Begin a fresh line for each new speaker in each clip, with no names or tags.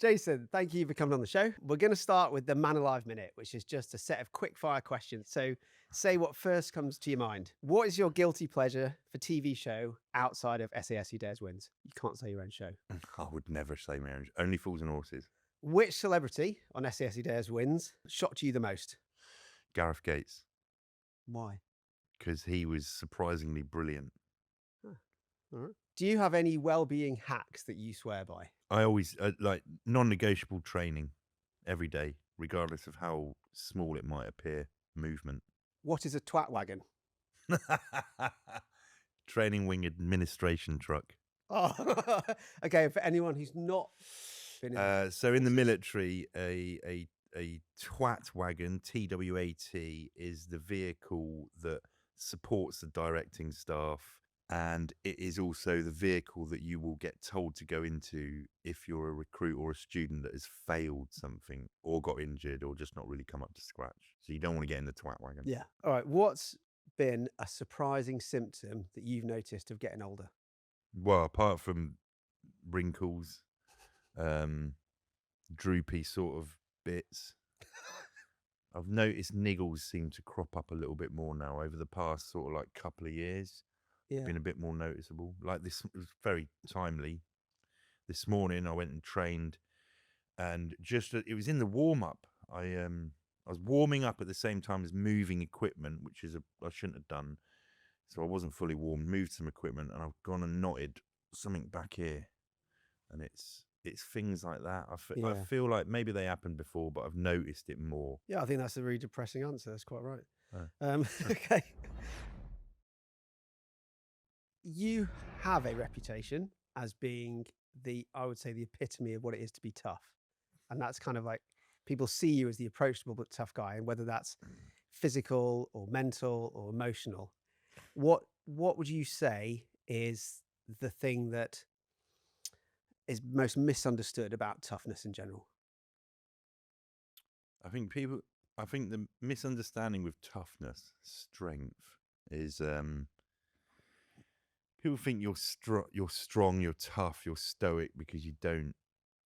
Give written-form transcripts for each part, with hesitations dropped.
Jason, thank you for coming on the show. We're going to start with the Man Alive Minute, which is just a set of quick fire questions. So say what first comes to your mind. What is your guilty pleasure for TV show outside of SAS Who Dares Wins? You can't say your own show.
I would never say my own. Only Fools and Horses.
Which celebrity on SAS Who Dares Wins shocked you the most?
Gareth Gates,
Why?
because he was surprisingly brilliant.
All right. Do you have any well-being hacks that you swear by?
I always like non-negotiable training every day, regardless of how small it might appear. Movement.
What is a twat wagon?
Training wing administration truck.
Oh, okay. For anyone who's not been in
So in the military, a twat wagon, TWAT, is the vehicle that supports the directing staff, and it is also the vehicle that you will get told to go into if you're a recruit or a student that has failed something or got injured or just not really come up to scratch. So you don't want to get in the twat wagon.
Yeah. All right. What's been a surprising symptom that you've noticed of getting older?
Well, apart from wrinkles, droopy sort of bits, I've noticed niggles seem to crop up a little bit more now over the past sort of like couple of years.
Yeah.
Been a bit more noticeable. Like this was very timely. This morning I went and trained, and just it was in the warm up. I was warming up at the same time as moving equipment, which is I shouldn't have done. So I wasn't fully warm. Moved some equipment, and I've gone and knotted something back here, and it's things like that. I feel like maybe they happened before, but I've noticed it more.
Yeah, I think that's a really depressing answer. That's quite right.
Oh.
Okay. You have a reputation as being I would say, the epitome of what it is to be tough. And that's kind of like people see you as the approachable but tough guy, and whether that's physical or mental or emotional. What would you say is the thing that is most misunderstood about toughness in general?
I think the misunderstanding with toughness, strength, is people think you're strong, you're tough, you're stoic because you don't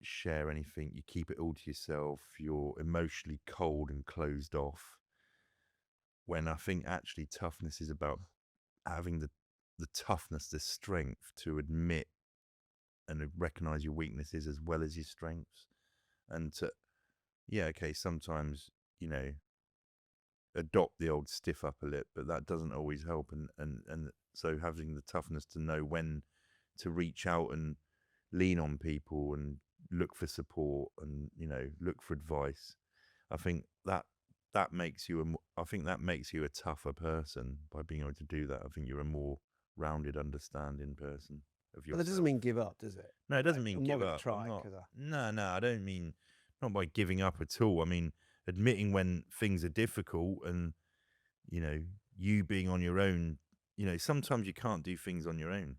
share anything. You keep it all to yourself. You're emotionally cold and closed off. When I think actually toughness is about having the toughness, the strength to admit and recognize your weaknesses as well as your strengths, and to sometimes adopt the old stiff upper lip, but that doesn't always help. And so having the toughness to know when to reach out and lean on people and look for support and look for advice, I think that makes you a tougher person by being able to do that. I think you're a more rounded, understanding person of yourself.
But that doesn't mean give up, does it?
No, it doesn't mean give up.
Try,
No, I don't mean not by giving up at all. I mean admitting when things are difficult, and you being on your own. Sometimes you can't do things on your own.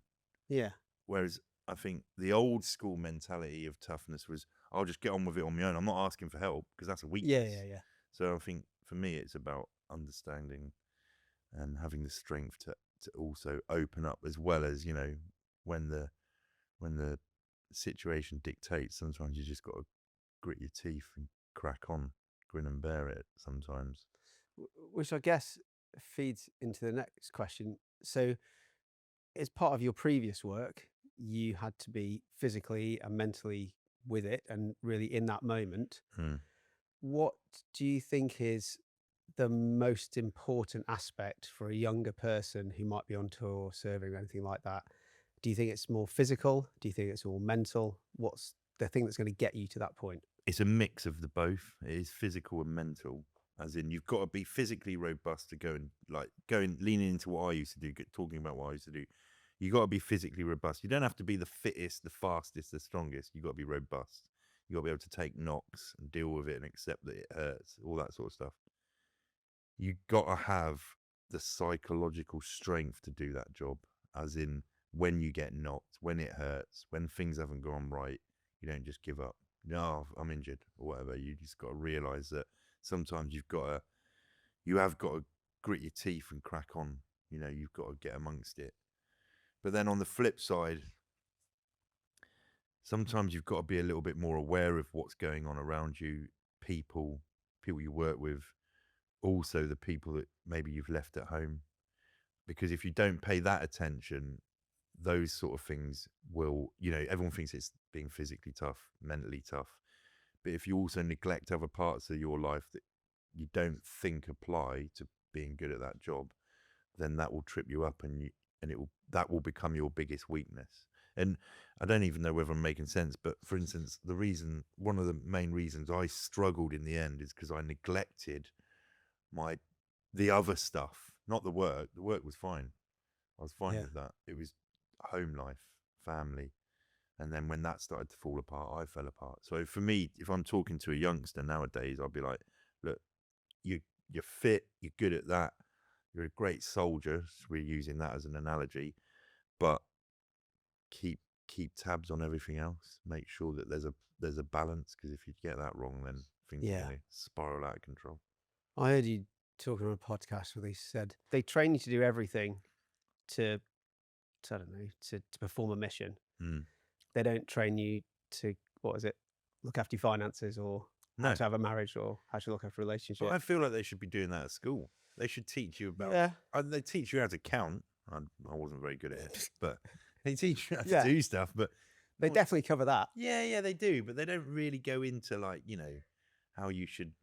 Yeah.
Whereas I think the old school mentality of toughness was, I'll just get on with it on my own. I'm not asking for help because that's a weakness.
Yeah.
So I think for me, it's about understanding and having the strength to also open up, as well as when the situation dictates. Sometimes you just got to grit your teeth and crack on, grin and bear it sometimes.
Which I guess feeds into the next question. So as part of your previous work, you had to be physically and mentally with it and really in that moment. What do you think is the most important aspect for a younger person who might be on tour or serving or anything like that? Do you think it's more physical? Do you think it's all mental? What's the thing that's going to get you to that point?
It's a mix of the both. It is physical and mental, as in you've got to be physically robust to go and leaning into what I used to do, talking about what I used to do. You got to be physically robust. You don't have to be the fittest, the fastest, the strongest. You got to be robust. You got to be able to take knocks and deal with it and accept that it hurts, all that sort of stuff. You got to have the psychological strength to do that job, as in when you get knocked, when it hurts, when things haven't gone right, you don't just give up. No, I'm injured or whatever. You just got to realize that sometimes you have got to grit your teeth and crack on. You've got to get amongst it. But then on the flip side, Sometimes you've got to be a little bit more aware of what's going on around you, people you work with, also the people that maybe you've left at home. Because if you don't pay that attention, those sort of things will, everyone thinks it's being physically tough, mentally tough. But if you also neglect other parts of your life that you don't think apply to being good at that job, then that will trip you up, and that will become your biggest weakness. And I don't even know whether I'm making sense, but for instance, one of the main reasons I struggled in the end is because I neglected the other stuff, not the work. The work was fine. I was fine
Yeah.
with that. It was home life, family. And then when that started to fall apart, I fell apart. So for me, if I'm talking to a youngster nowadays, I'll be like, look, you're fit, you're good at that, you're a great soldier. So we're using that as an analogy, but keep tabs on everything else. Make sure that there's a balance, because if you get that wrong, then things are going to spiral out of control.
I heard you talking on a podcast where they said they train you to do everything to I don't know, to perform a mission.
Mm.
They don't train you to, what is it, look after your finances, or how
No.
to have a marriage, or how to look after a relationship.
But I feel like they should be doing that at school. They should teach you about.
Yeah.
They teach you how to count. I wasn't very good at it, but they teach you how to
Yeah.
do stuff. But
They definitely cover that.
yeah, they do. But they don't really go into, like, how you should,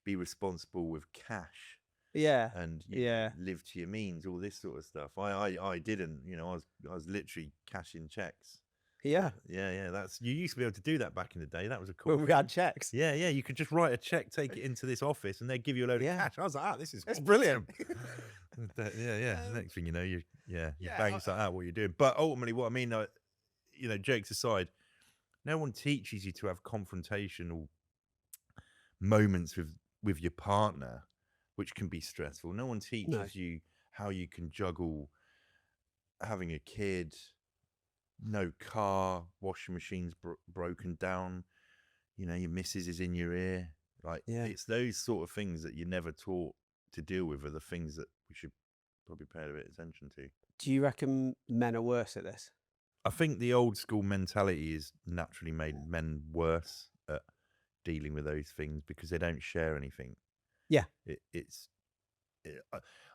be responsible with cash
Yeah.
and
Yeah.
live to your means, all this sort of stuff. I didn't. I was literally cashing checks.
Yeah.
Yeah. You used to be able to do that back in the day. That was a cool.
When we had checks.
Yeah. You could just write a check, take it into this office, and they'd give you a load of cash. I was like, this is
That's brilliant.
Yeah. Next thing you know, you bang yourself out what you're doing. But ultimately, what I mean, jokes aside, no one teaches you to have confrontational moments with your partner, which can be stressful. No one teaches you how you can juggle having a kid, no car, washing machine's broken down, your missus is in your ear. Like, it's those sort of things that you're never taught to deal with are the things that we should probably pay a bit of attention to.
Do you reckon men are worse at this?
I think the old school mentality has naturally made men worse at dealing with those things because they don't share anything.
Yeah.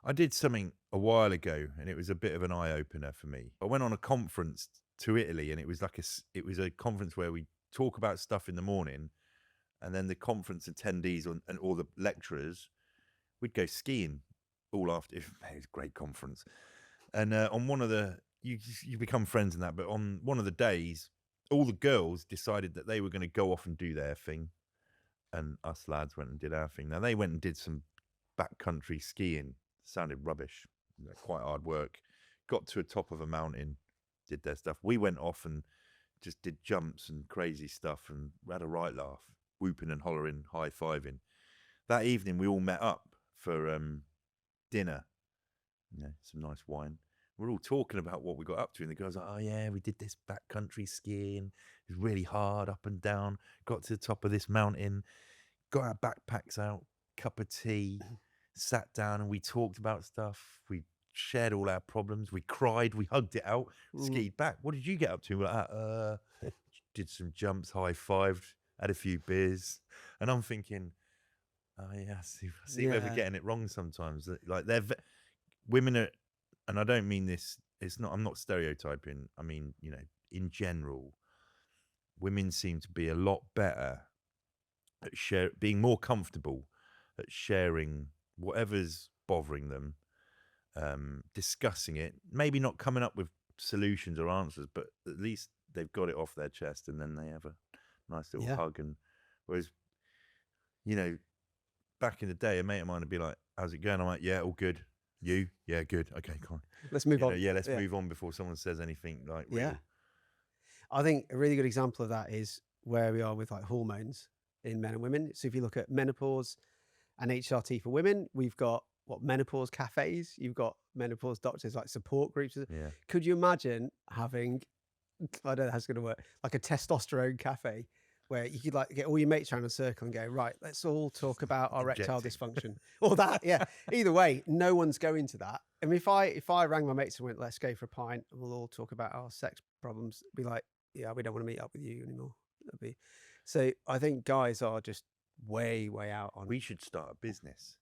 I did something a while ago, and it was a bit of an eye opener for me. I went on a conference to Italy, and it was a conference where we talk about stuff in the morning, and then the conference attendees and all the lecturers, we'd go skiing all after. It was a great conference. And on one of the, you become friends in that, but on one of the days, all the girls decided that they were going to go off and do their thing, and us lads went and did our thing. Now, they went and did some backcountry skiing. Sounded rubbish, quite hard work. Got to the top of a mountain, did their stuff. We went off and just did jumps and crazy stuff, and had a right laugh, whooping and hollering, high-fiving. That evening, we all met up for dinner, some nice wine. We're all talking about what we got up to, and the girls are like, oh yeah, we did this backcountry skiing. It was really hard, up and down. Got to the top of this mountain, got our backpacks out, cup of tea, sat down, and we talked about stuff. We shared all our problems. We cried. We hugged it out. Skied back. What did you get up to? We're like, did some jumps, high-fived, had a few beers, and I'm thinking, oh yeah, I see where we're getting it wrong sometimes. Like, women are. And I don't mean this, I'm not stereotyping. I mean, in general, women seem to be a lot better at being more comfortable at sharing whatever's bothering them, discussing it, maybe not coming up with solutions or answers, but at least they've got it off their chest, and then they have a nice little hug. And whereas, back in the day, a mate of mine would be like, how's it going? I'm like, yeah, all good. You? Yeah, good. Okay, come on.
Let's move on.
Let's move on before someone says anything like real.
Yeah. I think a really good example of that is where we are with like hormones in men and women. So if you look at menopause and HRT for women, we've got menopause cafes, you've got menopause doctors, like support groups.
Yeah.
Could you imagine having, I don't know how it's going to work, like a testosterone cafe where you could like get all your mates around a circle and go, right, let's all talk about our erectile
Injecting.
dysfunction or that. Yeah. Either way, no one's going to that. I mean, if I rang my mates and went, let's go for a pint and we'll all talk about our sex problems, it'd be like, yeah, we don't want to meet up with you anymore. That'd be so. I think guys are just way out on.
We should start a business.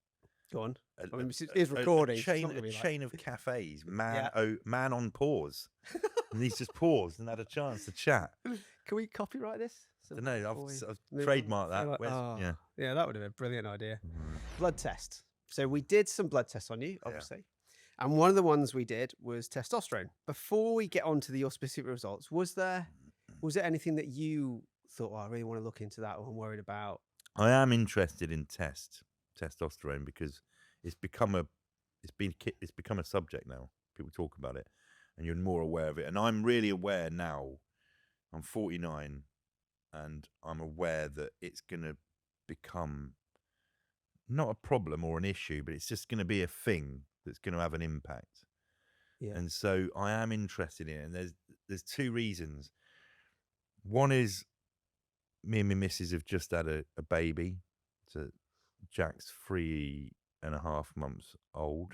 Go on.
A,
I mean,
a-
it is
a-
recording.
A
so it's
chain,
not gonna be like-
chain of cafes. Man,
Yeah.
man on pause. And he's just paused and had a chance to chat.
Can we copyright this?
I don't know.
Before we
I've
move on?
trademarked that.
Like,
Where's-
oh,
yeah.
yeah, that would have been a brilliant idea.
Mm.
Blood test. So we did some blood tests on you, obviously. And one of the ones we did was testosterone. Before we get on to your specific results, was there anything that you thought, oh, I really want to look into that or I'm worried about?
I am interested in testosterone because it's become a subject now. People talk about it, and you're more aware of it. And I'm really aware now. I'm 49, and I'm aware that it's going to become not a problem or an issue, but it's just going to be a thing that's going to have an impact.
Yeah.
And so I am interested in it. And there's two reasons. One is me and my missus have just had a baby. So Jack's 3.5 months old.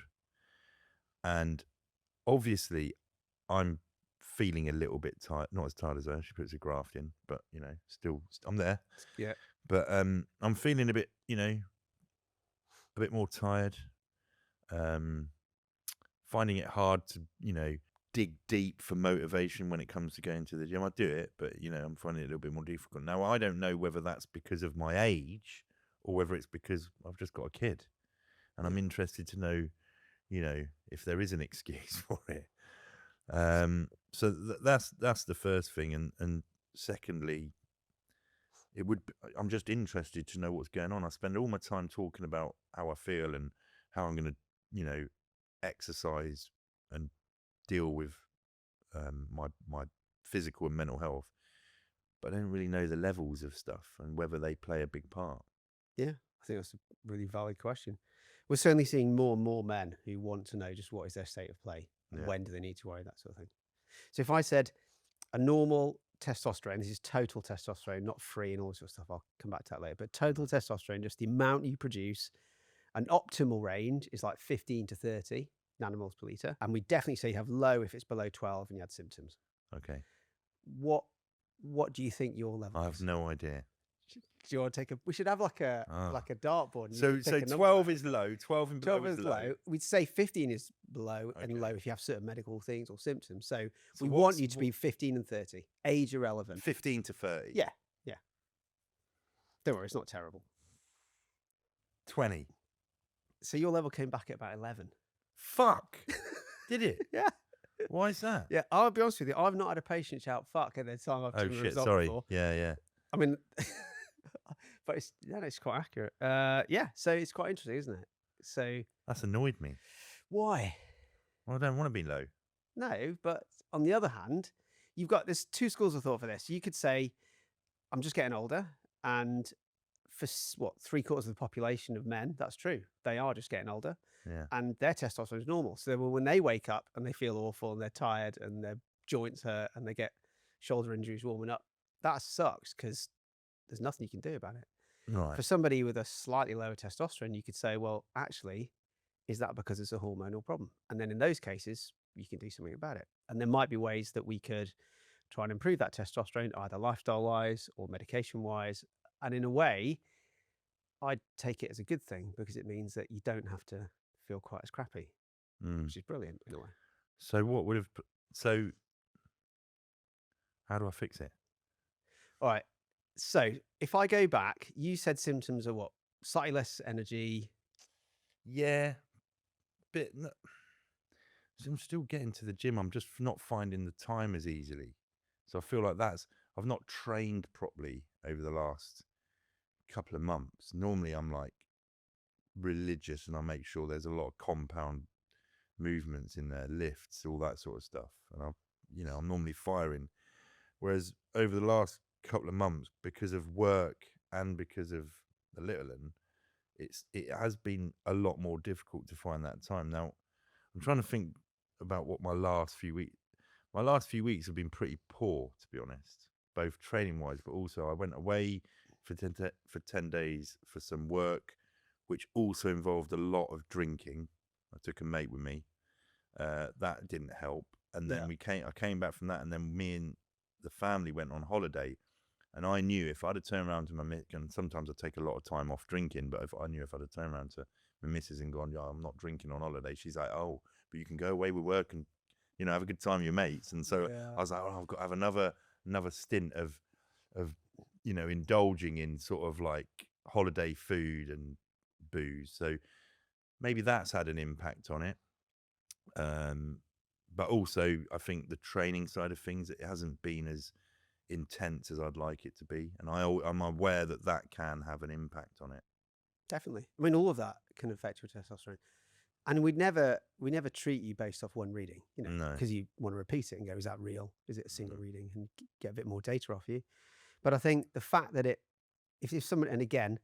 And obviously I'm feeling a little bit tired, not as tired as her. She puts a graft in, but still I'm there.
Yeah.
But I'm feeling a bit more tired. Finding it hard to, dig deep for motivation when it comes to going to the gym. I do it, but I'm finding it a little bit more difficult. Now, I don't know whether that's because of my age or whether it's because I've just got a kid. And I'm interested to know, if there is an excuse for it. So that's the first thing. And secondly, I'm just interested to know what's going on. I spend all my time talking about how I feel and how I'm going to, exercise and deal with my physical and mental health, but I don't really know the levels of stuff and whether they play a big part.
Yeah, I think that's a really valid question. We're certainly seeing more and more men who want to know just what is their state of play and when do they need to worry, that sort of thing. So if I said a normal testosterone, this is total testosterone, not free and all this sort of stuff, I'll come back to that later, but total testosterone, just the amount you produce, an optimal range is like 15 to 30 nanomoles per liter. And we definitely say you have low if it's below 12 and you had symptoms.
Okay.
What do you think your level
I have
is?
no idea.
Do you want to take we should have like a dartboard. And
So 12 is low, 12 and below
12 is low. We'd say 15 is below and low if you have certain medical things or symptoms. So we want you to be 15 and 30, age irrelevant.
15 to 30.
Yeah. Don't worry, it's not terrible.
20.
So your level came back at about 11.
Fuck. Did it?
Yeah.
Why is that?
Yeah, I'll be honest with you. I've not had a patient shout "fuck" at the time I've done the result
sorry.
before.
Yeah.
I mean, but it's quite accurate. Yeah, so it's quite interesting, isn't it? So
That's annoyed me.
why?
Well, I don't want to be low.
No, but on the other hand, there's two schools of thought for this. You could say, I'm just getting older, and for 3/4 of the population of men, that's true. They are just getting older.
Yeah.
And their testosterone is normal. So when they wake up and they feel awful and they're tired and their joints hurt and they get shoulder injuries warming up, that sucks because there's nothing you can do about it.
Right.
For somebody with a slightly lower testosterone, you could say, well, actually, is that because it's a hormonal problem? And then in those cases, you can do something about it. And there might be ways that we could try and improve that testosterone, either lifestyle-wise or medication-wise. And in a way, I'd take it as a good thing because it means that you don't have to feel quite as crappy, which is brilliant in a way.
So how do I fix it?
All right. So if I go back, you said symptoms are what? Slightly less energy.
Yeah. So I'm still getting to the gym. I'm just not finding the time as easily. So I feel like I've not trained properly over the last couple of months. Normally I'm like religious and I make sure there's a lot of compound movements in there, lifts, all that sort of stuff. And I'm normally firing. Whereas over the last couple of months, because of work and because of the little one, it has been a lot more difficult to find that time. Now, I'm trying to think about what my last few weeks have been pretty poor, to be honest. both training wise, but also I went away for 10 days for some work, which also involved a lot of drinking. I took a mate with me. That didn't help. And then I came back from that, and then me and the family went on holiday. And I knew if I'd have turned around to my missus, and sometimes I take a lot of time off drinking, but if I'd have turned around to my missus and gone, I'm not drinking on holiday, she's like, oh, but you can go away with work and, have a good time with your mates. And so I was like, I've got to have another stint of, indulging in sort of like holiday food and booze. So maybe that's had an impact on it. But also I think the training side of things, it hasn't been as intense as I'd like it to be, and I'm aware that can have an impact on it.
Definitely. I mean, all of that can affect your testosterone, and we never treat you based off one reading, because you want to repeat it and go, is that real? Is it a single reading? And get a bit more data off you. But I think the fact that if someone, and again,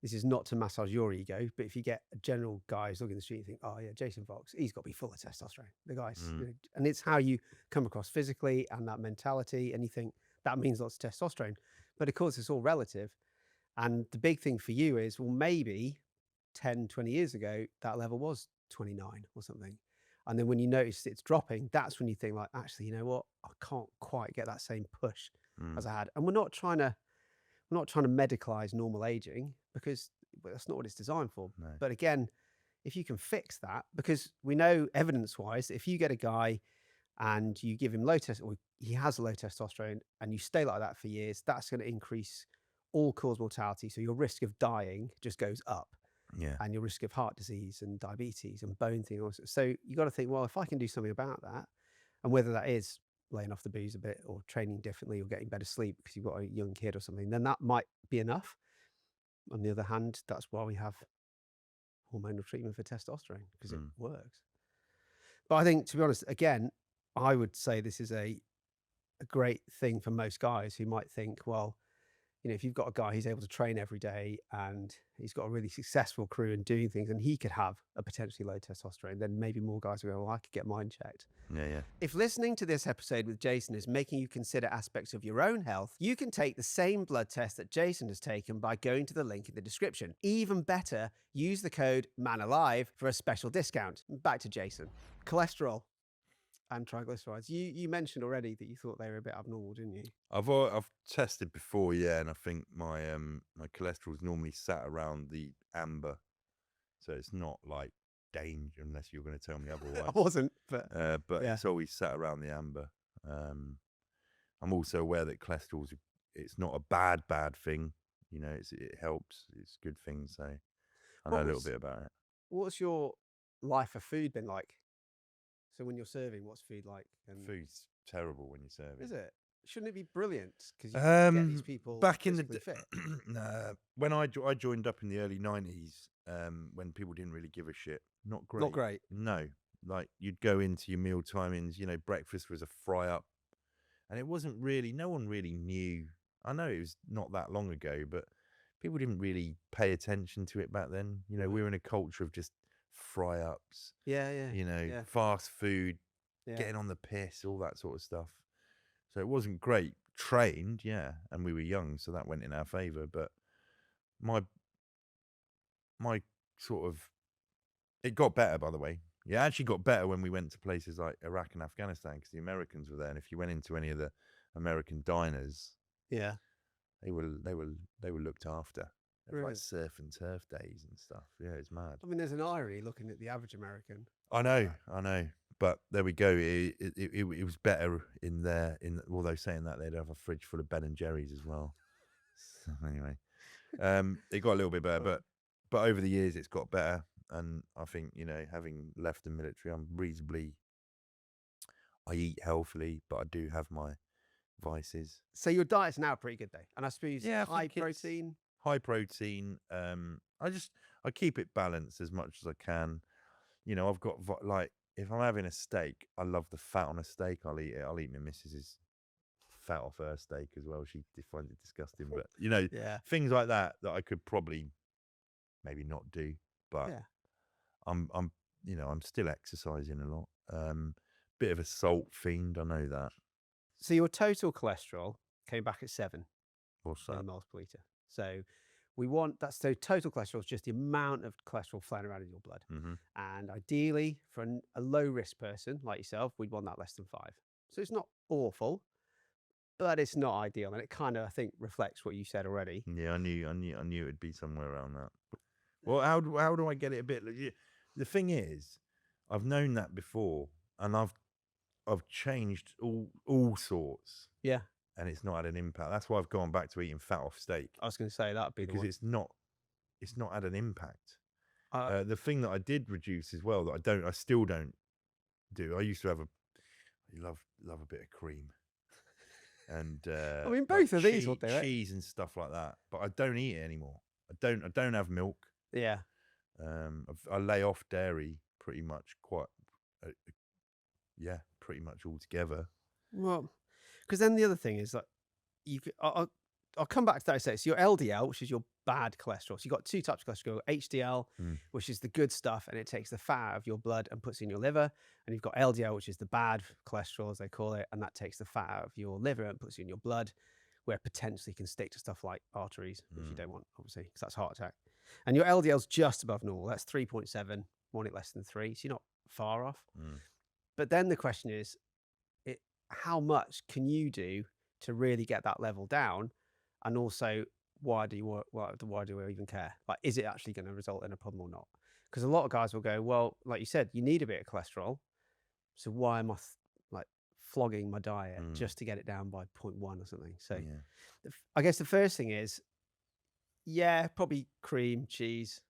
this is not to massage your ego, but if you get a general guy who's looking in the street and think, oh yeah, Jason Fox, he's got to be full of testosterone. The guy's, and it's how you come across physically and that mentality, and you think that means lots of testosterone. But of course, it's all relative. And the big thing for you is, well, maybe 10, 20 years ago, that level was 29 or something. And then when you notice it's dropping, that's when you think like, actually, you know what? I can't quite get that same push as I had. And we're not trying to medicalize normal aging, because that's not what it's designed for.
No.
But again, if you can fix that, because we know evidence-wise, if you get a guy and you give him or he has low testosterone, and you stay like that for years, that's going to increase all-cause mortality. So your risk of dying just goes up.
Yeah.
And your risk of heart disease and diabetes and bone thing also. So you got to think, well, if I can do something about that, and whether that is laying off the booze a bit or training differently or getting better sleep because you've got a young kid or something, then that might be enough. On the other hand, that's why we have hormonal treatment for testosterone, because it works. But I think, to be honest, again, I would say this is a great thing for most guys who might think, well, if you've got a guy who's able to train every day and he's got a really successful crew and doing things, and he could have a potentially low testosterone, then maybe more guys will go, well, I could get mine checked.
Yeah.
If listening to this episode with Jason is making you consider aspects of your own health, you can take the same blood test that Jason has taken by going to the link in the description. Even better, use the code MANALIVE for a special discount. Back to Jason. Cholesterol and triglycerides. You mentioned already that you thought they were a bit abnormal, didn't you?
I've tested before, yeah, and I think my my cholesterol is normally sat around the amber, so it's not like danger unless you're going to tell me otherwise.
I wasn't, but
yeah. It's always sat around the amber. I'm also aware that cholesterol, it's not a bad thing. It helps. It's a good thing. So I know a little bit about it.
What's your life of food been like? So when you're serving, what's food like? And
food's terrible when you're serving.
Is it? Shouldn't it be brilliant? Because you get these people
back in the
fit.
When I joined up in the early 90s, when people didn't really give a shit. Not great.
Not great.
No, like you'd go into your meal timings. Breakfast was a fry up, and it wasn't really. No one really knew. I know it was not that long ago, but people didn't really pay attention to it back then. We were in a culture of just fry ups.
Yeah.
Fast food, getting on the piss, all that sort of stuff. So it wasn't great. Trained, yeah, and we were young, so that went in our favor. But my sort of, it got better, by the way. It actually got better when we went to places like Iraq and Afghanistan, because the Americans were there, and if you went into any of the American diners,
yeah,
they were looked after.
Really?
Like surf and turf days and stuff. Yeah, it's mad.
I mean, there's an irony looking at the average American.
I know. But there we go. It was better in there. Although saying that, they'd have a fridge full of Ben and Jerry's as well. So anyway, it got a little bit better, but over the years it's got better. And I think having left the military, I eat healthily, but I do have my vices.
So your diet's now pretty good though, and I suppose
high protein. I keep it balanced as much as I can. I've got if I'm having a steak, I love the fat on a steak. I'll eat it. I'll eat my missus's fat off her steak as well. She finds it disgusting, but things like that I could probably maybe not do. But I'm still exercising a lot. Bit of a salt fiend, I know that.
So your total cholesterol came back at 7
What's that?
millimoles per litre. So we want that's so total cholesterol is just the amount of cholesterol flowing around in your blood.
Mm-hmm.
And ideally, for a low risk person like yourself, we'd want that less than 5. So it's not awful, but it's not ideal. And it kind of, I think, reflects what you said already.
Yeah, I knew it'd be somewhere around that. Well, how do I get it a bit? The thing is, I've known that before, and I've changed all sorts,
Yeah.
and it's not had an impact. That's why I've gone back to eating fat off steak,
I was going to say that'd be the
because
one.
it's not had an impact.
Uh,
The thing that I did reduce as well, that I still don't do. I used to love a bit of cream, and
I mean,
like
both of these will do it.
cheese and stuff like that. But I don't eat it anymore. I don't have milk.
Yeah.
I lay off dairy pretty much pretty much altogether.
Well, because then the other thing is that I'll come back to that in a second. So your LDL, which is your bad cholesterol. So you've got 2 types of cholesterol: HDL, which is the good stuff, and it takes the fat out of your blood and puts it in your liver. And you've got LDL, which is the bad cholesterol, as they call it, and that takes the fat out of your liver and puts it in your blood, where potentially can stick to stuff like arteries, which you don't want, obviously, because that's heart attack. And your LDL's just above normal. That's 3.7. Want it less than 3, so you're not far off. But then the question is, how much can you do to really get that level down? And also, why do we even care? Like, is it actually going to result in a problem or not? Because a lot of guys will go, well, like you said, you need a bit of cholesterol. So why am I like flogging my diet just to get it down by 0.1 or something? So I guess the first thing is, probably cream, cheese,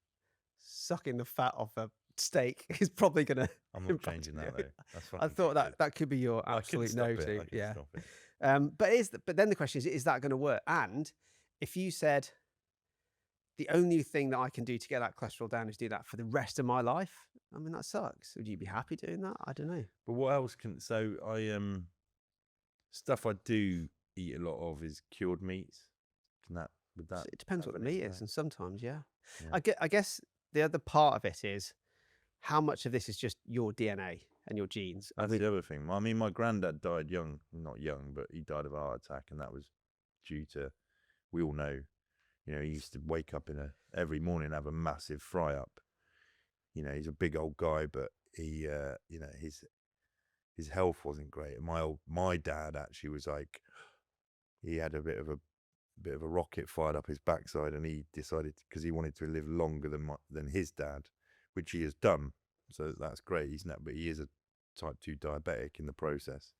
sucking the fat off a steak is probably going to.
I'm not changing that though. That's
I thought that could be your absolute no to. Yeah. But then the question is that going to work? And if you said the only thing that I can do to get that cholesterol down is do that for the rest of my life, I mean, that sucks. Would you be happy doing that? I don't know.
But what else stuff I do eat a lot of is cured meats.
It depends what the meat is, and sometimes, yeah. I guess the other part of it is how much of this is just your DNA and your genes.
That's the other thing. I mean, my granddad died young, not young, but he died of a heart attack, and that was due to, we all know, he used to wake up every morning and have a massive fry up. He's a big old guy, but he, his health wasn't great. And my dad actually was like, he had a bit of a rocket fired up his backside, and he decided, because he wanted to live longer than his dad, which he has done. So that's great. But he is a type 2 diabetic in the process.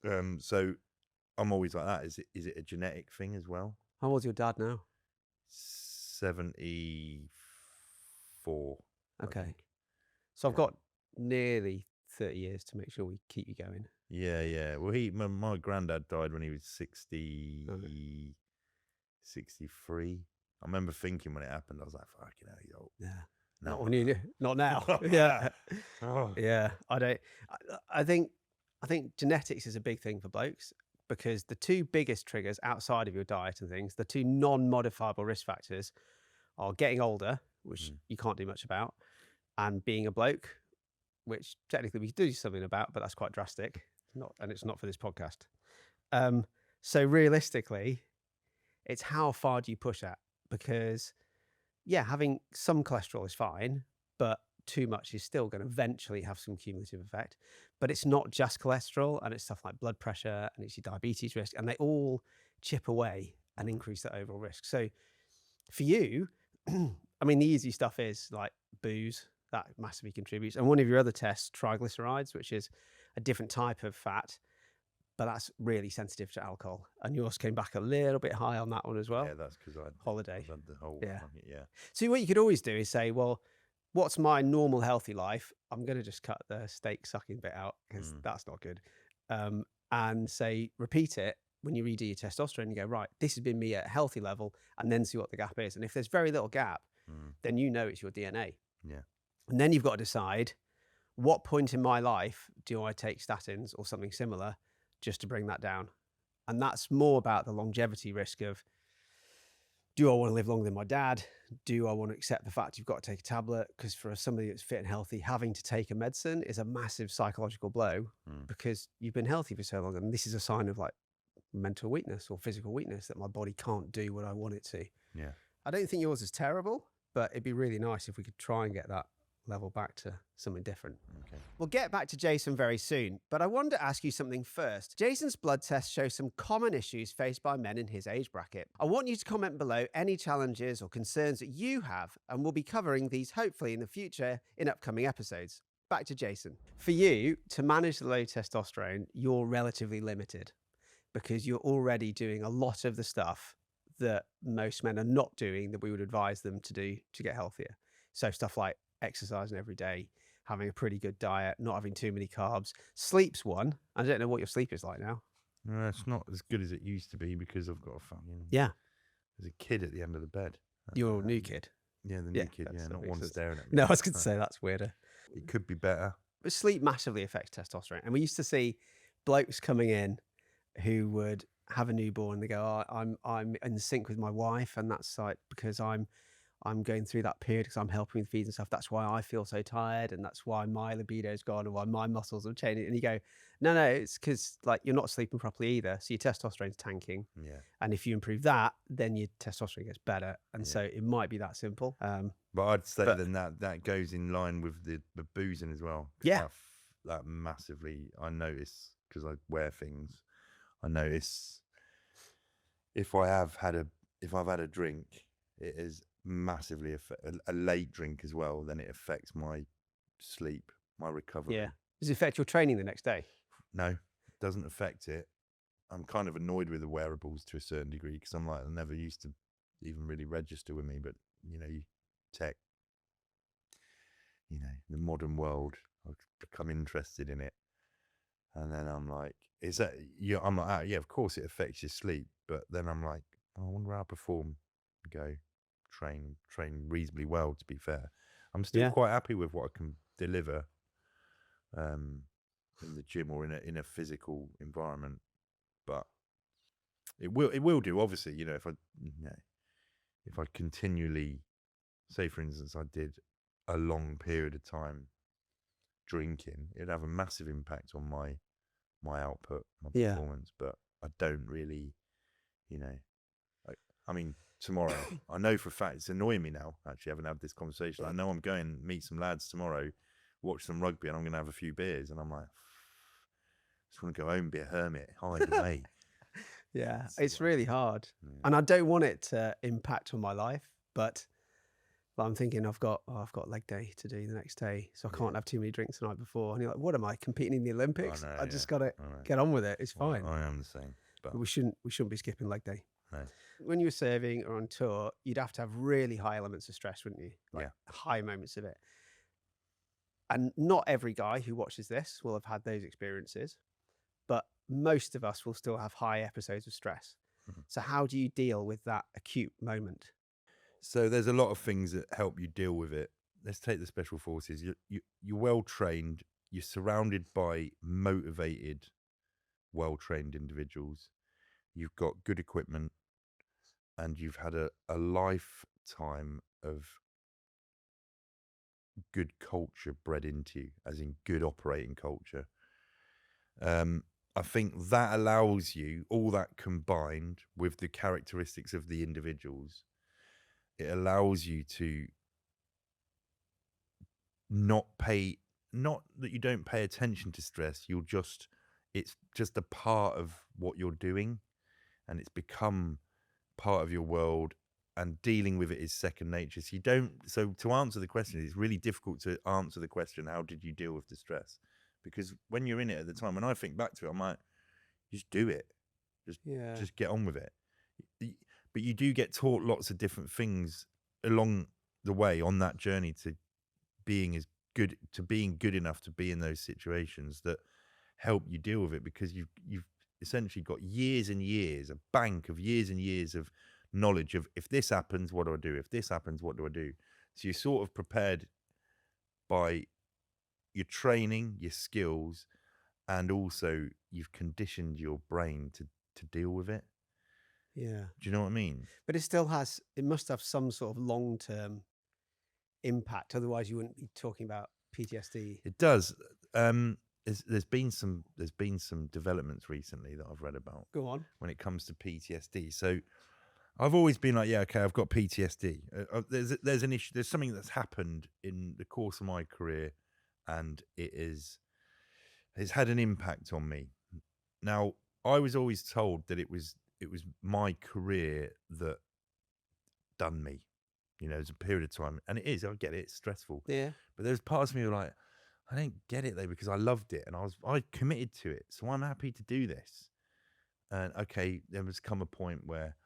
So I'm always like that. Is it a genetic thing as well?
How old's your dad now?
74.
Okay. So I've got nearly 30 years to make sure we keep you going.
Yeah. Well, my granddad died when he was 63. I remember thinking when it happened, I was like, fucking hell, he's old.
Yeah.
No.
Not now. Yeah. Yeah. I think genetics is a big thing for blokes, because the 2 biggest triggers outside of your diet and things, the 2 non-modifiable risk factors, are getting older, which you can't do much about, and being a bloke, which technically we do something about, but that's quite drastic. It's not for this podcast. So realistically, it's how far do you push that? Because having some cholesterol is fine, but too much is still going to eventually have some cumulative effect. But it's not just cholesterol, and it's stuff like blood pressure, and it's your diabetes risk, and they all chip away and increase the overall risk. So for you, I mean, the easy stuff is like booze, that massively contributes. And one of your other tests, triglycerides, which is a different type of fat, but that's really sensitive to alcohol. And yours came back a little bit high on that one as well.
Yeah, that's because I had
holiday.
I've had the whole yeah.
So what you could always do is say, well, what's my normal healthy life? I'm going to just cut the steak sucking bit out, because that's not good. And say, repeat it when you redo your testosterone. You go, right, this has been me at a healthy level, and then see what the gap is. And if there's very little gap, then it's your DNA.
Yeah.
And then you've got to decide, what point in my life do I take statins or something similar just to bring that down? And that's more about the longevity risk of, do I want to live longer than my dad? Do I want to accept the fact you've got to take a tablet? Because for somebody that's fit and healthy, having to take a medicine is a massive psychological blow, because you've been healthy for so long. And this is a sign of like mental weakness or physical weakness that my body can't do what I want it to.
Yeah.
I don't think yours is terrible, but it'd be really nice if we could try and get that level back to something different.
Okay.
We'll get back to Jason very soon, but I wanted to ask you something first. Jason's blood test shows some common issues faced by men in his age bracket. I want you to comment below any challenges or concerns that you have, and we'll be covering these hopefully in the future in upcoming episodes. Back to Jason. For you, to manage the low testosterone, you're relatively limited because you're already doing a lot of the stuff that most men are not doing that we would advise them to do to get healthier. So stuff like exercising every day, having a pretty good diet, not having too many carbs. Sleep's one. I don't know what your sleep is like now.
No, it's not as good as it used to be because I've got a fucking
Yeah.
there's a kid at the end of the bed.
Your new kid.
Yeah, the new
Yeah,
kid.
that
Not
makes
one
sense.
staring at me.
No, I was going to say that's weirder.
It could be better.
But sleep massively affects testosterone. And we used to see blokes coming in who would have a newborn and they go, oh, I'm in sync with my wife, and that's like because I'm going through that period because I'm helping with feeds and stuff. That's why I feel so tired, and that's why my libido's gone, and why my muscles have changed. And you go, no, it's because like you're not sleeping properly either. So your testosterone's tanking.
Yeah.
And if you improve that, then your testosterone gets better. And so it might be that simple.
But I'd say then that goes in line with the boozing as well.
Yeah.
That massively, I notice because I wear things. I notice if I've had a drink, it is massively a late drink as well. Then it affects my sleep, my recovery.
Yeah. Does it affect your training the next day?
No, it doesn't affect it. I'm kind of annoyed with the wearables to a certain degree because I'm like, I never used to even really register with me, but tech, the modern world, I've become interested in it. And then I'm like, is that, I'm like, yeah, of course it affects your sleep. But then I'm like, oh, I wonder how I perform, train reasonably well, to be fair. I'm still quite happy with what I can deliver in the gym or in a physical environment. But it will do, obviously, if I continually, say for instance, I did a long period of time drinking, it'd have a massive impact on my output, my performance. But I don't really, I mean, tomorrow, I know for a fact, it's annoying me now, actually, having had this conversation. I know I'm going to meet some lads tomorrow, watch some rugby, and I'm going to have a few beers. And I'm like, I just want to go home, be a hermit, hide away.
Yeah, it's really hard. Yeah. And I don't want it to impact on my life, but I'm thinking I've got leg day to do the next day, so I can't have too many drinks the night before. And you're like, what am I, competing in the Olympics? I just got to get on with it. It's fine.
I am the same. But
we shouldn't be skipping leg day.
No.
When you were serving or on tour, you'd have to have really high elements of stress, wouldn't you? Like high moments of it. And not every guy who watches this will have had those experiences, but most of us will still have high episodes of stress. Mm-hmm. So how do you deal with that acute moment?
So there's a lot of things that help you deal with it. Let's take the special forces. You're well trained. You're surrounded by motivated, well-trained individuals. You've got good equipment, and you've had a lifetime of good culture bred into you, as in good operating culture. I think that allows you, all that combined with the characteristics of the individuals, it allows you to not that you don't pay attention to stress, it's just a part of what you're doing, and it's become part of your world, and dealing with it is second nature. So to answer the question, it's really difficult to answer the question, how did you deal with the stress? Because when you're in it at the time, when I think back to it, I'm like, just do it. Just get on with it. But you do get taught lots of different things along the way on that journey to being good enough to be in those situations that help you deal with it, because you've essentially got years and years, a bank of years and years of knowledge of, if this happens, what do I do? If this happens, what do I do? So you're sort of prepared by your training, your skills, and also you've conditioned your brain to deal with it.
Yeah.
Do you know what I mean?
But it must have some sort of long-term impact. Otherwise you wouldn't be talking about PTSD.
It does. there's been some developments recently that I've read about
Go on.
when it comes to PTSD. So I've always been like, yeah, okay, I've got PTSD. There's an issue. There's something that's happened in the course of my career, and it's had an impact on me. Now, I was always told that it was my career that done me. You know, there's a period of time, and it is. I get it. It's stressful.
Yeah.
But there's parts of me who are like, I don't get it though, because I loved it and I committed to it, so I'm happy to do this. And okay, there was come a point where,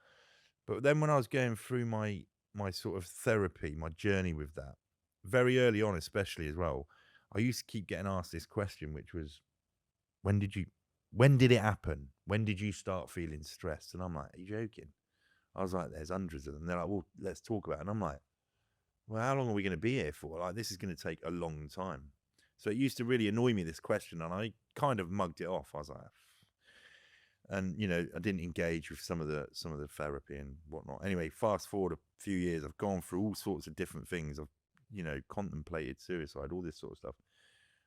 but then when I was going through my sort of therapy, my journey with that, very early on, especially as well, I used to keep getting asked this question, which was, when did it happen? When did you start feeling stressed? And I'm like, are you joking? I was like, there's hundreds of them. They're like, well, let's talk about it. And I'm like, well, how long are we going to be here for? Like, this is going to take a long time. So it used to really annoy me, this question, and I kind of mugged it off. I was like, and you know, I didn't engage with some of the therapy and whatnot. Anyway, fast forward a few years, I've gone through all sorts of different things. I've, you know, contemplated suicide, all this sort of stuff.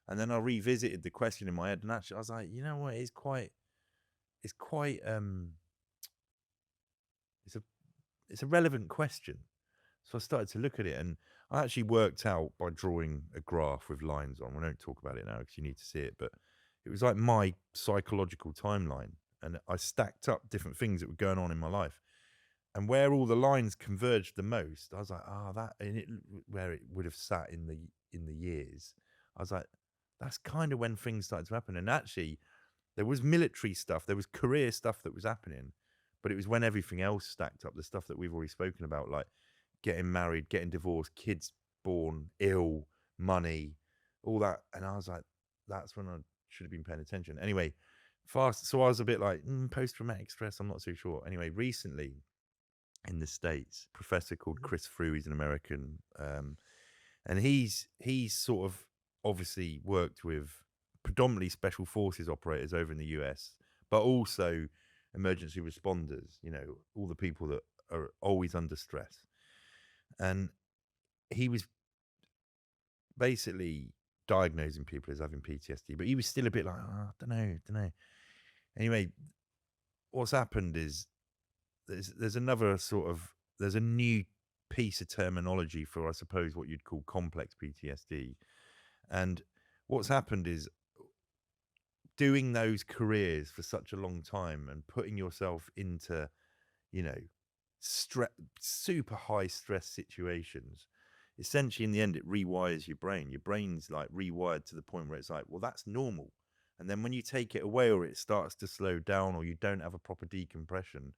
And then I revisited the question in my head, and actually I was like, you know what, it's quite it's a relevant question. So I started to look at it, and I actually worked out by drawing a graph with lines on. We don't talk about it now because you need to see it, but it was like my psychological timeline, and I stacked up different things that were going on in my life, and where all the lines converged the most, I was like, that, and it, where it would have sat in the years, I was like, that's kind of when things started to happen. And actually, there was military stuff, there was career stuff that was happening, but it was when everything else stacked up, the stuff that we've already spoken about, like getting married, getting divorced, kids born, ill, money, all that. And I was like, that's when I should have been paying attention. Anyway, so I was a bit like, post-traumatic stress, I'm not so sure. Anyway, recently in the States, a professor called Chris Frew, he's an American, and he's sort of obviously worked with predominantly special forces operators over in the US, but also emergency responders, you know, all the people that are always under stress. And he was basically diagnosing people as having PTSD, but he was still a bit like, I don't know. Anyway, what's happened is there's a new piece of terminology for, I suppose, what you'd call complex PTSD. And what's happened is, doing those careers for such a long time and putting yourself into, you know, super high stress situations, essentially in the end it rewires your brain. Your brain's like rewired to the point where it's like, well, that's normal. And then when you take it away, or it starts to slow down, or you don't have a proper decompression,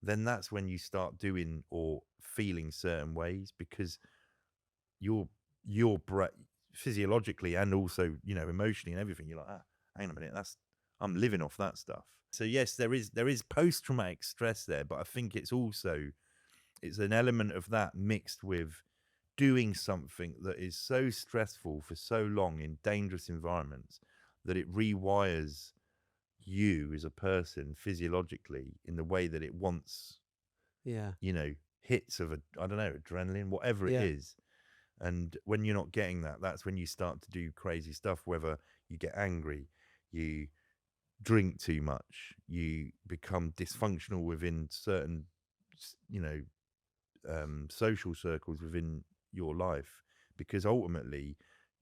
then that's when you start doing or feeling certain ways, because your physiologically and also, you know, emotionally and everything, you're like, hang on a minute, I'm living off that stuff. So yes, there is post-traumatic stress there, but I think it's an element of that mixed with doing something that is so stressful for so long in dangerous environments that it rewires you as a person physiologically in the way that it wants, you know, hits of I don't know, adrenaline, whatever it is. And when you're not getting that, that's when you start to do crazy stuff, whether you get angry, you drink too much, you become dysfunctional within certain, you know, social circles within your life, because ultimately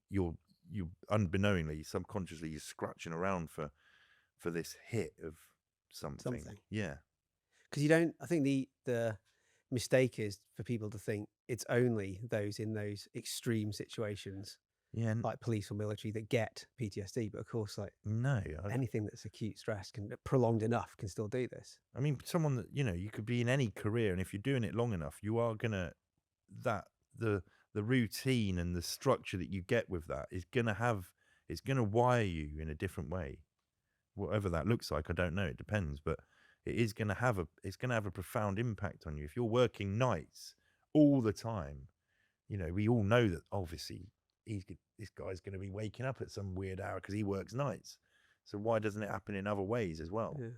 you unbeknowingly, subconsciously, you're scratching around for this hit of something. Yeah.
Because you don't, I think the mistake is for people to think it's only those in those extreme situations, like police or military, that get PTSD. But of course, like,
no,
anything that's acute stress prolonged enough can still do this.
I mean, someone that, you know, you could be in any career, and if you're doing it long enough, you are gonna, the routine and the structure that you get with that is gonna wire you in a different way. Whatever that looks like, I don't know. It depends, but it's gonna have a profound impact on you. If you're working nights all the time, you know, we all know that obviously this guy's going to be waking up at some weird hour because he works nights. So why doesn't it happen in other ways as well?
Yeah.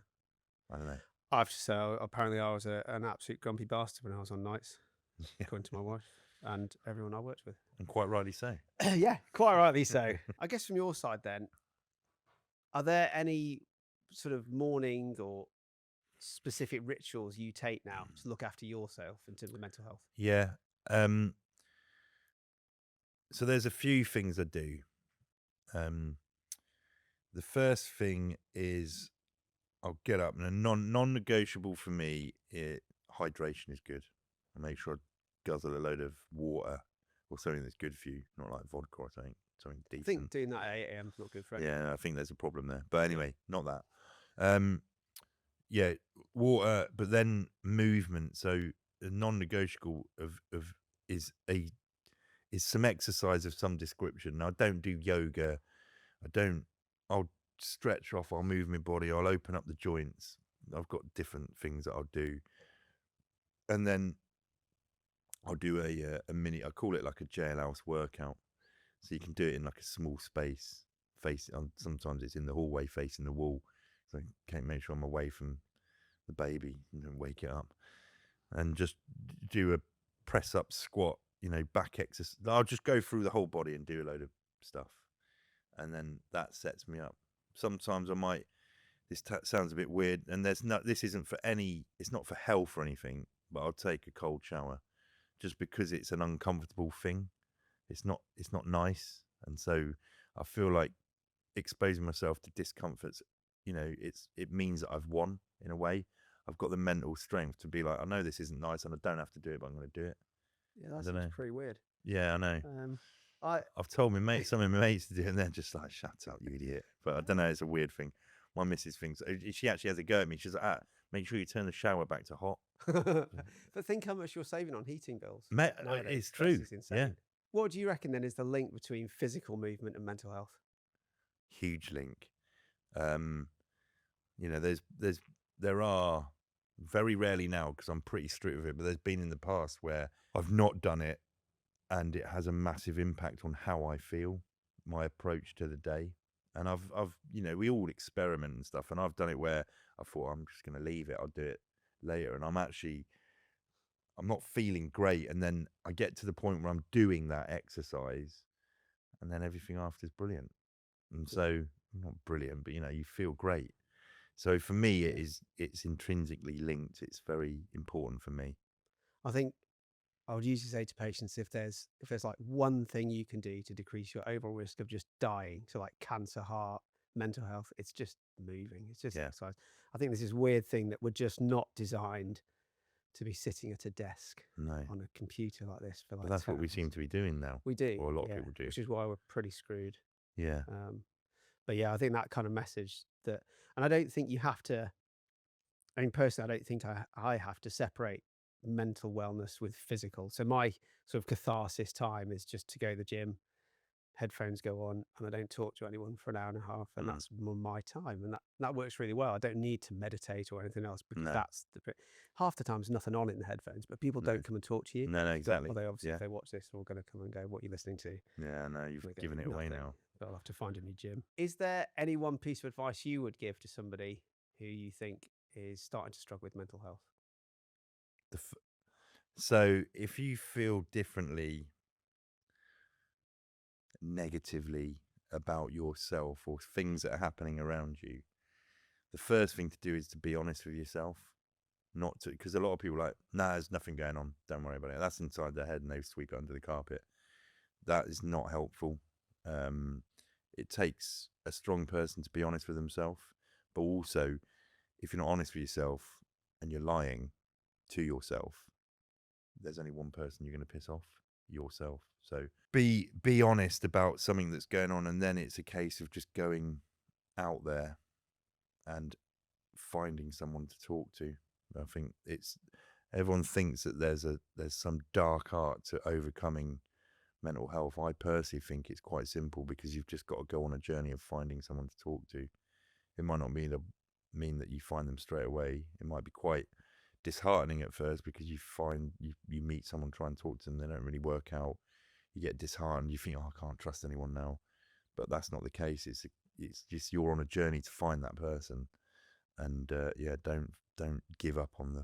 I don't know.
I have to say, apparently I was an absolute grumpy bastard when I was on nights, according to my wife and everyone I worked with.
And quite rightly so.
Yeah, quite rightly so. I guess from your side then, Are there any sort of morning or specific rituals you take now to look after yourself in terms of mental health?
Yeah. So there's a few things I do. The first thing is I'll get up, and a non-negotiable for me, hydration is good. I make sure I guzzle a load of water or something that's good for you, not like vodka or something
I
decent.
think doing that at 8 a.m. is not good for anyone.
Yeah, I think there's a problem there. But anyway, not that. Yeah, water, but then movement. So a non-negotiable of is a is some exercise of some description. I don't do yoga. I'll stretch off, I'll move my body, I'll open up the joints. I've got different things that I'll do. And then I'll do a mini, I call it like a jailhouse workout. So you can do it in like a small space. Sometimes it's in the hallway facing the wall. So I can't make sure I'm away from the baby and then wake it up. And just do a press up squat, back exercise. I'll just go through the whole body and do a load of stuff. And then that sets me up. Sometimes I might, sounds a bit weird, and this isn't for it's not for health or anything, but I'll take a cold shower just because it's an uncomfortable thing. It's not nice. And so I feel like exposing myself to discomforts, it means that I've won in a way. I've got the mental strength to be like, I know this isn't nice and I don't have to do it, but I'm going to do it.
Yeah, that seems pretty weird.
Yeah, I know.
I've
told some of my mates to do it, and they're just like, shut up, you idiot. But I don't know, it's a weird thing. My missus thinks, she actually has a go at me. She's like, make sure you turn the shower back to hot.
But think how much you're saving on heating bills. Nowadays.
It's true.
It's insane.
Yeah.
What do you reckon then is the link between physical movement and mental health?
Huge link. There are very rarely now, because I'm pretty strict with it, but there's been in the past where I've not done it and it has a massive impact on how I feel, my approach to the day. And I've we all experiment and stuff, and I've done it where I thought, I'm just going to leave it, I'll do it later, and I'm not feeling great, and then I get to the point where I'm doing that exercise, and then everything after is brilliant. And so, not brilliant, but you feel great. So for me, it's intrinsically linked. It's very important for me.
I think I would usually say to patients, if there's like one thing you can do to decrease your overall risk of just dying, so like cancer, heart, mental health, it's just moving. It's just exercise. I think there's this weird thing that we're just not designed to be sitting at a desk on a computer like this for like.
But that's
10
what we
hours.
seem to be doing now.
We do,
or a lot of people do,
which is why we're pretty screwed.
Yeah.
But yeah, I think that kind of message and I don't think you have to. I mean, personally, I don't think I have to separate mental wellness with physical. So my sort of catharsis time is just to go to the gym, headphones go on, and I don't talk to anyone for an hour and a half, and that's my time, and that works really well. I don't need to meditate or anything else, because that's half the time there's nothing on in the headphones, but people don't come and talk to you.
No, exactly.
Well, they obviously, if they watch this, they're all going to come and go, "What are you listening to?"
Yeah, no, you've given it away now.
But I'll have to find a new gym. Is there any one piece of advice you would give to somebody who you think is starting to struggle with mental health?
So if you feel differently, negatively about yourself or things that are happening around you, the first thing to do is to be honest with yourself. Not to, because a lot of people are like, nah, there's nothing going on, don't worry about it. That's inside their head and they sweep it under the carpet. That is not helpful. It takes a strong person to be honest with themselves, but also, if you're not honest with yourself and you're lying to yourself, there's only one person you're going to piss off: yourself. So be honest about something that's going on, and then it's a case of just going out there and finding someone to talk to. I think everyone thinks that there's some dark art to overcoming mental health. I personally think it's quite simple, because you've just got to go on a journey of finding someone to talk to. It might not mean that you find them straight away. It might be quite disheartening at first, because you find you meet someone, try and talk to them, they don't really work out. You get disheartened. You think, oh, I can't trust anyone now. But that's not the case. It's just you're on a journey to find that person, and don't give up on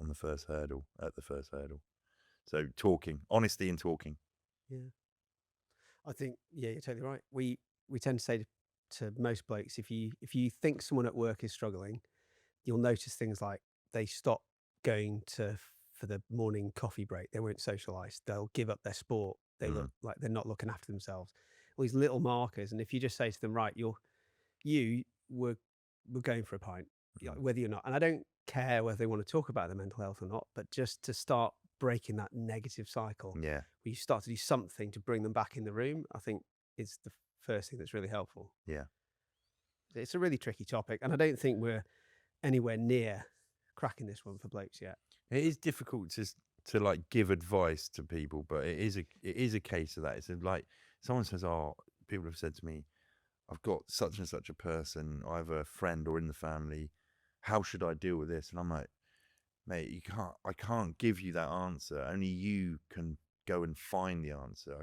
the first hurdle. At the first hurdle. So honesty and talking.
Yeah, I think you're totally right. We tend to say to to most blokes, if you think someone at work is struggling, you'll notice things like they stop going for the morning coffee break. They won't socialise. They'll give up their sport. They look
Mm,
like they're not looking after themselves. All these little markers, and if you just say to them, right, you were going for a pint,
mm.
whether you're not, and I don't care whether they want to talk about their mental health or not, but just to start breaking that negative cycle,
Yeah,
where you start to do something to bring them back in the room, I think is the first thing that's really helpful.
yeah.
It's a really tricky topic, and I don't think we're anywhere near cracking this one for blokes yet.
It is difficult to like give advice to people, but it is a case of that. It's like someone says, "Oh, people have said to me, I've got such and such a person, either a friend or in the family. How should I deal with this?" And I'm like, "Mate, you can't. I can't give you that answer. Only you can go and find the answer.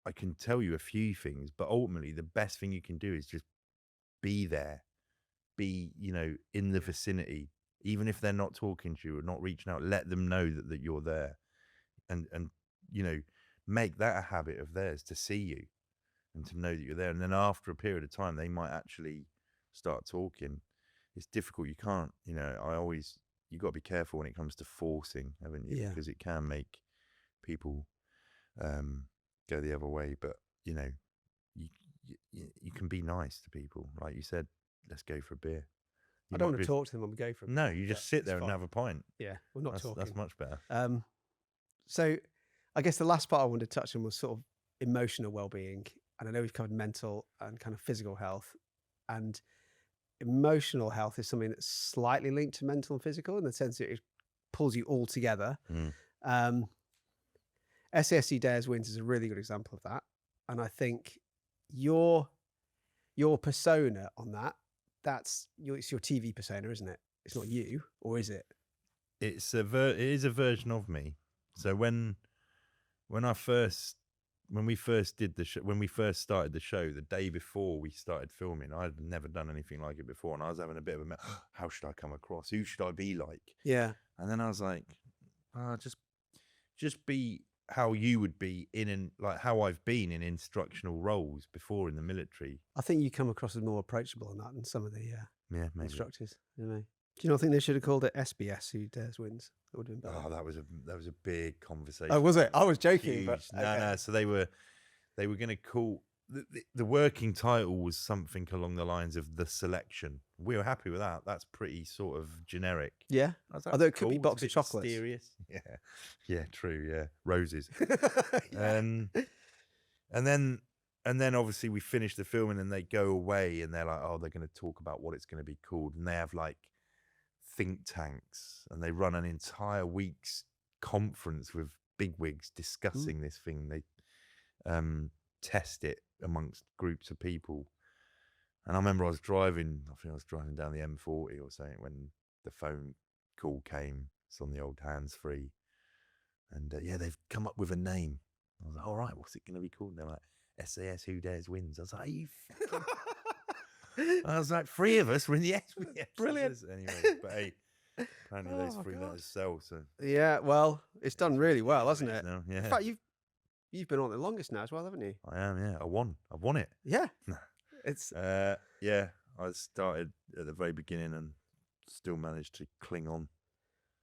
I can tell you a few things, but ultimately, the best thing you can do is just be there, be in the
Yeah.
vicinity, even if they're not talking to you or not reaching out. Let them know that you're there, and you know, make that a habit of theirs to see you and to know that you're there. And then after a period of time, they might actually start talking. It's difficult. You can't. You got to be careful when it comes to forcing, haven't you?
Yeah.
Because it can make people um, go the other way. But you know, you can be nice to people, like you said. Let's go for a beer.
I
You
don't
might
want
be.
to talk to them when we go for a
No,
beer,
you
but
just sit
it's
there and
fine.
have a pint.
Yeah, we're not
That's
talking.
much better.
So I guess the last part I wanted to touch on was sort of emotional well-being, and I know we've covered mental and kind of physical health, and emotional health is something that's slightly linked to mental and physical in the sense that it pulls you all together.
Mm.
Um, SASU Dares Wins is a really good example of that, and I think your persona on that, it's your TV persona, isn't it? It's not you, or is it?
It is a version of me. So when we first did the show, when we first started the show, the day before we started filming, I'd never done anything like it before, and I was having a bit of a how should I come across? Who should I be like?
Yeah.
And then I was like, just be how you would be like how I've been in instructional roles before in the military.
I think you come across as more approachable on that than some of the
Yeah, maybe.
instructors. You know. Do you not think they should have called it SBS Who Dares Wins? That would have been better.
Oh, that was a big conversation.
Oh, was it? I was joking, but
Huge. No,
okay.
no. So they were going to call the working title was something along the lines of The Selection. We were happy with that. That's pretty sort of generic.
Yeah.
I was like,
Although it
"That's
could be
cool. It's a
box of
bit
chocolates."
mysterious. Yeah, yeah, true. Yeah, roses.
Yeah.
And then obviously we finish the filming and they go away and they're like, oh, they're going to talk about what it's going to be called, and they have like think tanks and they run an entire week's conference with bigwigs discussing this thing. They test it amongst groups of people. And I remember I think I was driving down the M40 or something when the phone call came. It's on the old hands-free. And yeah, they've come up with a name. I was like, all right, what's it going to be called? And they're like, SAS Who Dares Wins. I was like, I was like, 3 of us were in the SBS.
Brilliant.
Anyway, but hey, apparently those 3 letters sell. So
Yeah, well, it's done really well, hasn't it?
now,
In
yeah,
fact, you've been on it the longest now as well, haven't you?
I am. Yeah, I've won it.
Yeah. It's
Yeah, I started at the very beginning and still managed to cling on.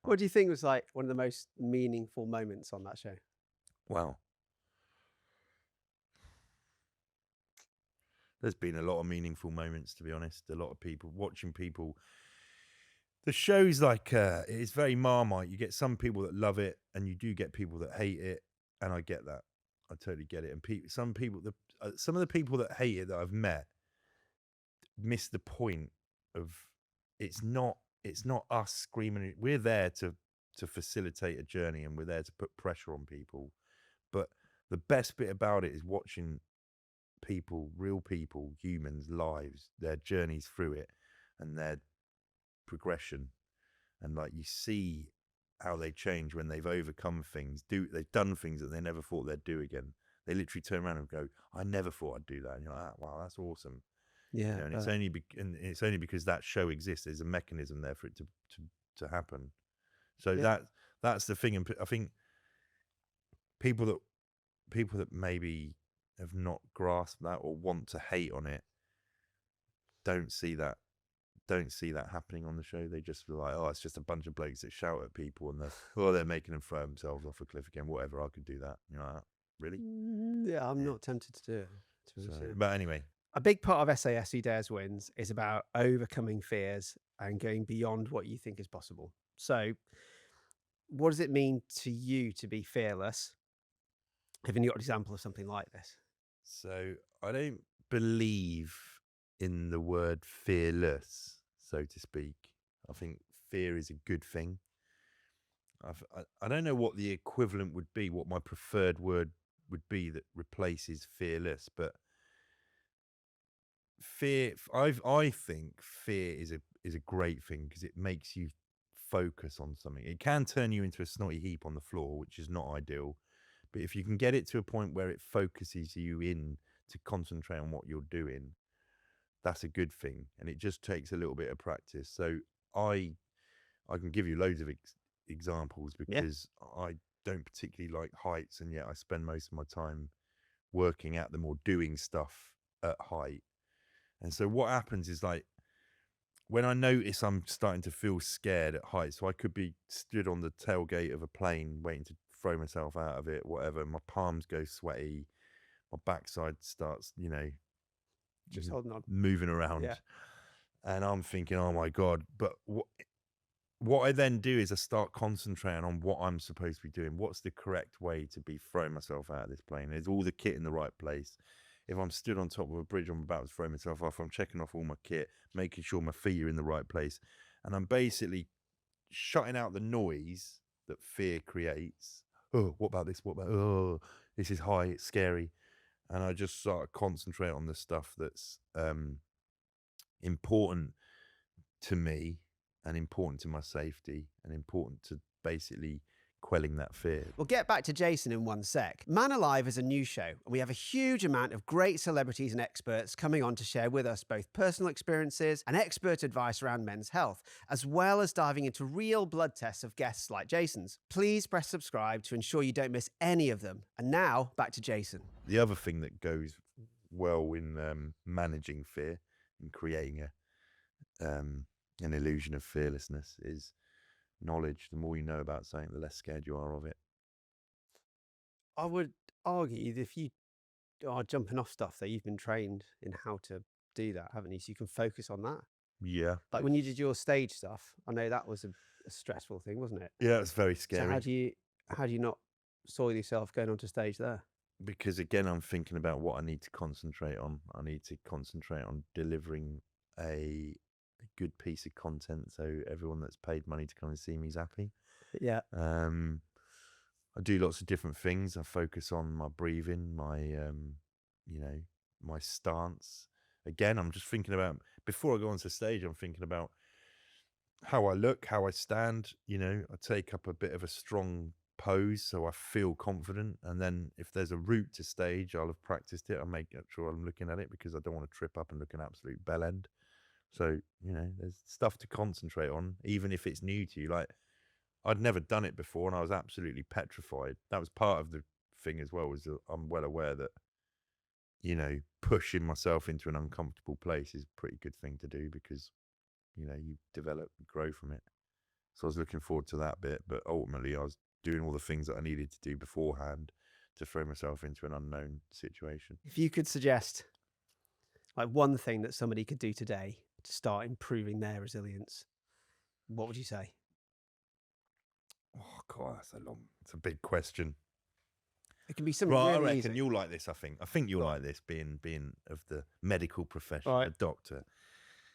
what do you think was like one of the most meaningful moments on that show?
Wow. There's been a lot of meaningful moments, to be honest. A lot of people watching people. The show's like it's very Marmite. You get some people that love it, and you do get people that hate it, and I get that. I totally get it. And some of the people that hate it that I've met miss the point of it's not us screaming. We're there to facilitate a journey, and we're there to put pressure on people. But the best bit about it is watching people, real people, humans' lives, their journeys through it, and their progression. And like you see how they change when they've overcome things. They've done things that they never thought they'd do again. They literally turn around and go, "I never thought I'd do that." And you're like, "Wow, that's awesome."
Yeah.
And it's only because that show exists. There's a mechanism there for it to happen. So
Yeah.
that's the thing. And I think people that maybe have not grasped that or want to hate on it don't see that happening on the show. They just feel like, oh, it's just a bunch of blokes that shout at people and they're making them throw themselves off a cliff again. Whatever, I could do that. You know, really?
Yeah, I'm
Yeah.
not tempted to do it.
So, but anyway,
a big part of SAS Who Dares Wins is about overcoming fears and going beyond what you think is possible. So, what does it mean to you to be fearless? Have you got an example of something like this?
so I don't believe in the word fearless, so to speak. I think fear is a good thing. I don't know what the equivalent would be, what my preferred word would be that replaces fearless, but I think fear is a great thing because it makes you focus on something. It can turn you into a snotty heap on the floor, which is not ideal. But if you can get it to a point where it focuses you in to concentrate on what you're doing, that's a good thing. And it just takes a little bit of practice. So I can give you loads of examples
Yeah.
because I don't particularly like heights, and yet I spend most of my time working at them or doing stuff at height. And so what happens is, like, when I notice I'm starting to feel scared at heights, so I could be stood on the tailgate of a plane waiting to throw myself out of it, whatever, my palms go sweaty, my backside starts,
Just holding on.
moving around.
Yeah.
And I'm thinking, oh my God. But what I then do is I start concentrating on what I'm supposed to be doing. What's the correct way to be throwing myself out of this plane? Is all the kit in the right place? If I'm stood on top of a bridge, I'm about to throw myself off. I'm checking off all my kit, making sure my feet are in the right place. And I'm basically shutting out the noise that fear creates. Oh, what about this? What about, oh, this is high, it's scary. And I just sort of concentrate on the stuff that's important to me and important to my safety and important to basically quelling that fear.
We'll get back to Jason in one sec. Man Alive is a new show, and we have a huge amount of great celebrities and experts coming on to share with us both personal experiences and expert advice around men's health, as well as diving into real blood tests of guests like Jason's. Please press subscribe to ensure you don't miss any of them. And now, back to Jason.
The other thing that goes well in managing fear and creating an illusion of fearlessness is knowledge. The more you know about something, the less scared you are of it.
I would argue that if you are jumping off stuff, that you've been trained in how to do that, haven't you? So you can focus on that.
Yeah.
Like when you did your stage stuff, I know that was a stressful thing, wasn't it?
Yeah, it's very
So
scary.
how do you not soil yourself going onto stage there?
Because again, I'm thinking about what I need to concentrate on. I need to concentrate on delivering a good piece of content so everyone that's paid money to come and see me is happy.
Yeah.
I do lots of different things. I focus on my breathing, my stance. Again, I'm just thinking about, before I go onto stage, I'm thinking about how I look, how I stand. I take up a bit of a strong pose so I feel confident. And then if there's a route to stage, I'll have practiced it. I'll make sure I'm looking at it because I don't want to trip up and look an absolute bell end. So, there's stuff to concentrate on, even if it's new to you. Like, I'd never done it before and I was absolutely petrified. That was part of the thing as well, was that I'm well aware that, pushing myself into an uncomfortable place is a pretty good thing to do because, you develop and grow from it. So I was looking forward to that bit, but ultimately I was doing all the things that I needed to do beforehand to throw myself into an unknown situation.
If you could suggest like one thing that somebody could do today to start improving their resilience, what would you say?
Oh God, it's a big question.
It can be something
Right,
really
I reckon
easy.
you'll like this. I think you'll like this, being of the medical profession,
Right.
a doctor.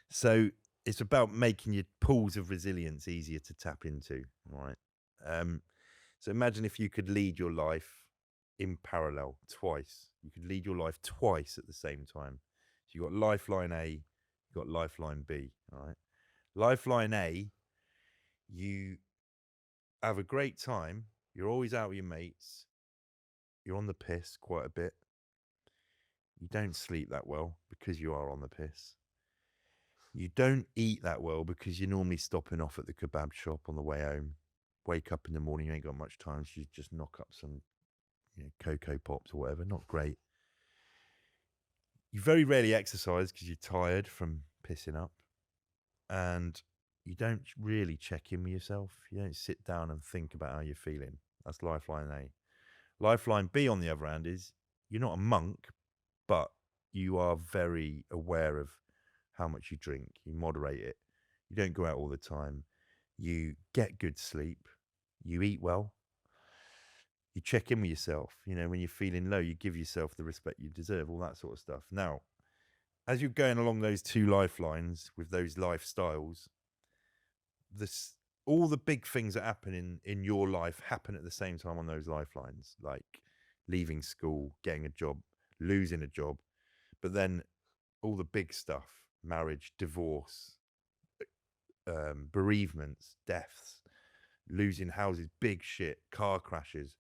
So it's about making your pools of resilience easier to tap into. Right. So imagine if you could lead your life in parallel twice. You could lead your life twice at the same time. So you got lifeline A, you got lifeline B. All right. Lifeline A, you have a great time. You're always out with your mates. You're on the piss quite a bit. You don't sleep that well because you are on the piss. You don't eat that well because you're normally stopping off at the kebab shop on the way home. Wake up in the morning, you ain't got much time, so you just knock up some, Cocoa Pops or whatever. Not great. You very rarely exercise because you're tired from pissing up, and you don't really check in with yourself. You don't sit down and think about how you're feeling. That's lifeline A. Lifeline B, on the other hand, is you're not a monk, but you are very aware of how much you drink. You moderate it. You don't go out all the time. You get good sleep. You eat well. You check in with yourself. You know, when you're feeling low, you give yourself the respect you deserve, all that sort of stuff. Now, as you're going along those two lifelines with those lifestyles, this all the big things that happen in your life happen at the same time on those lifelines, like leaving school, getting a job, losing a job, but then all the big stuff, marriage, divorce, bereavements, deaths, losing houses, big shit, car crashes,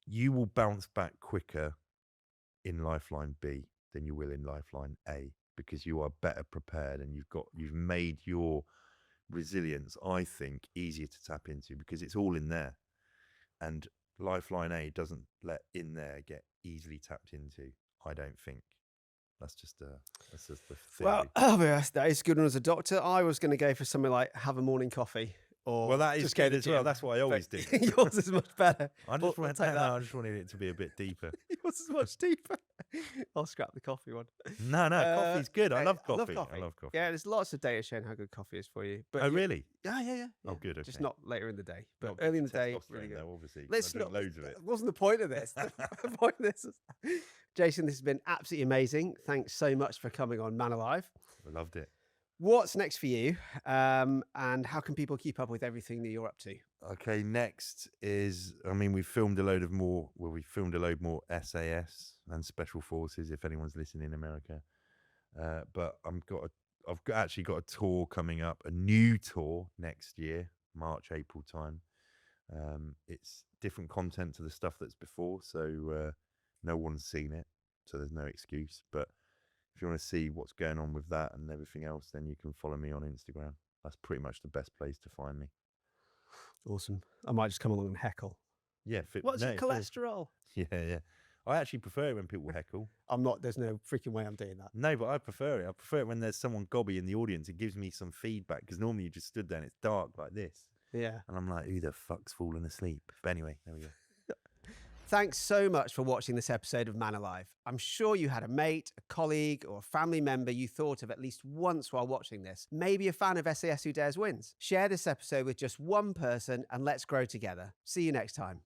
you will bounce back quicker in lifeline B than you will in lifeline A, because you are better prepared and you've made your resilience, I think, easier to tap into because it's all in there. And lifeline A doesn't let in there get easily tapped into, I don't think. That's just the theory.
Well, that is good one as a doctor. I was going to go for something like have a morning coffee, or
Well, that is
just go to
good
the
as well.
gym,
That's what I always do.
but yours is much better.
I
We'll
just wanted
take that.
I just wanted it to be a bit deeper.
Yours is much deeper. I'll scrap the coffee one.
No, coffee's good. I love
I
coffee.
love
I love coffee.
Yeah, there's lots of data showing how good coffee is for you. But
Oh, really?
Yeah.
Oh, good. Okay.
Just not later in the day, but
Not
early in the day,
testosterone,
really good.
though, obviously. 'Cause
Let's
I drink
not-
loads of it.
That wasn't the point of this. The point of this is, Jason, this has been absolutely amazing. Thanks so much for coming on Man Alive.
I loved it.
What's next for you? And how can people keep up with everything that you're up to?
Okay, next is, I mean, we filmed a load more SAS and Special Forces, if anyone's listening in America. But actually got a tour coming up, a new tour next year, March, April time. It's different content to the stuff that's before, so no one's seen it, so there's no excuse. But if you want to see what's going on with that and everything else, then you can follow me on Instagram. That's pretty much the best place to find me.
Awesome. I might just come along and heckle.
Yeah.
What's your cholesterol?
Yeah. I actually prefer it when people heckle.
I'm not. There's no freaking way I'm doing that.
No, but I prefer it. I prefer it when there's someone gobby in the audience. It gives me some feedback, because normally you just stood there and it's dark like this.
Yeah.
And I'm like, who the fuck's falling asleep? But anyway, there we go.
Thanks so much for watching this episode of Man Alive. I'm sure you had a mate, a colleague, or a family member you thought of at least once while watching this. Maybe a fan of SAS Who Dares Wins. Share this episode with just one person and let's grow together. See you next time.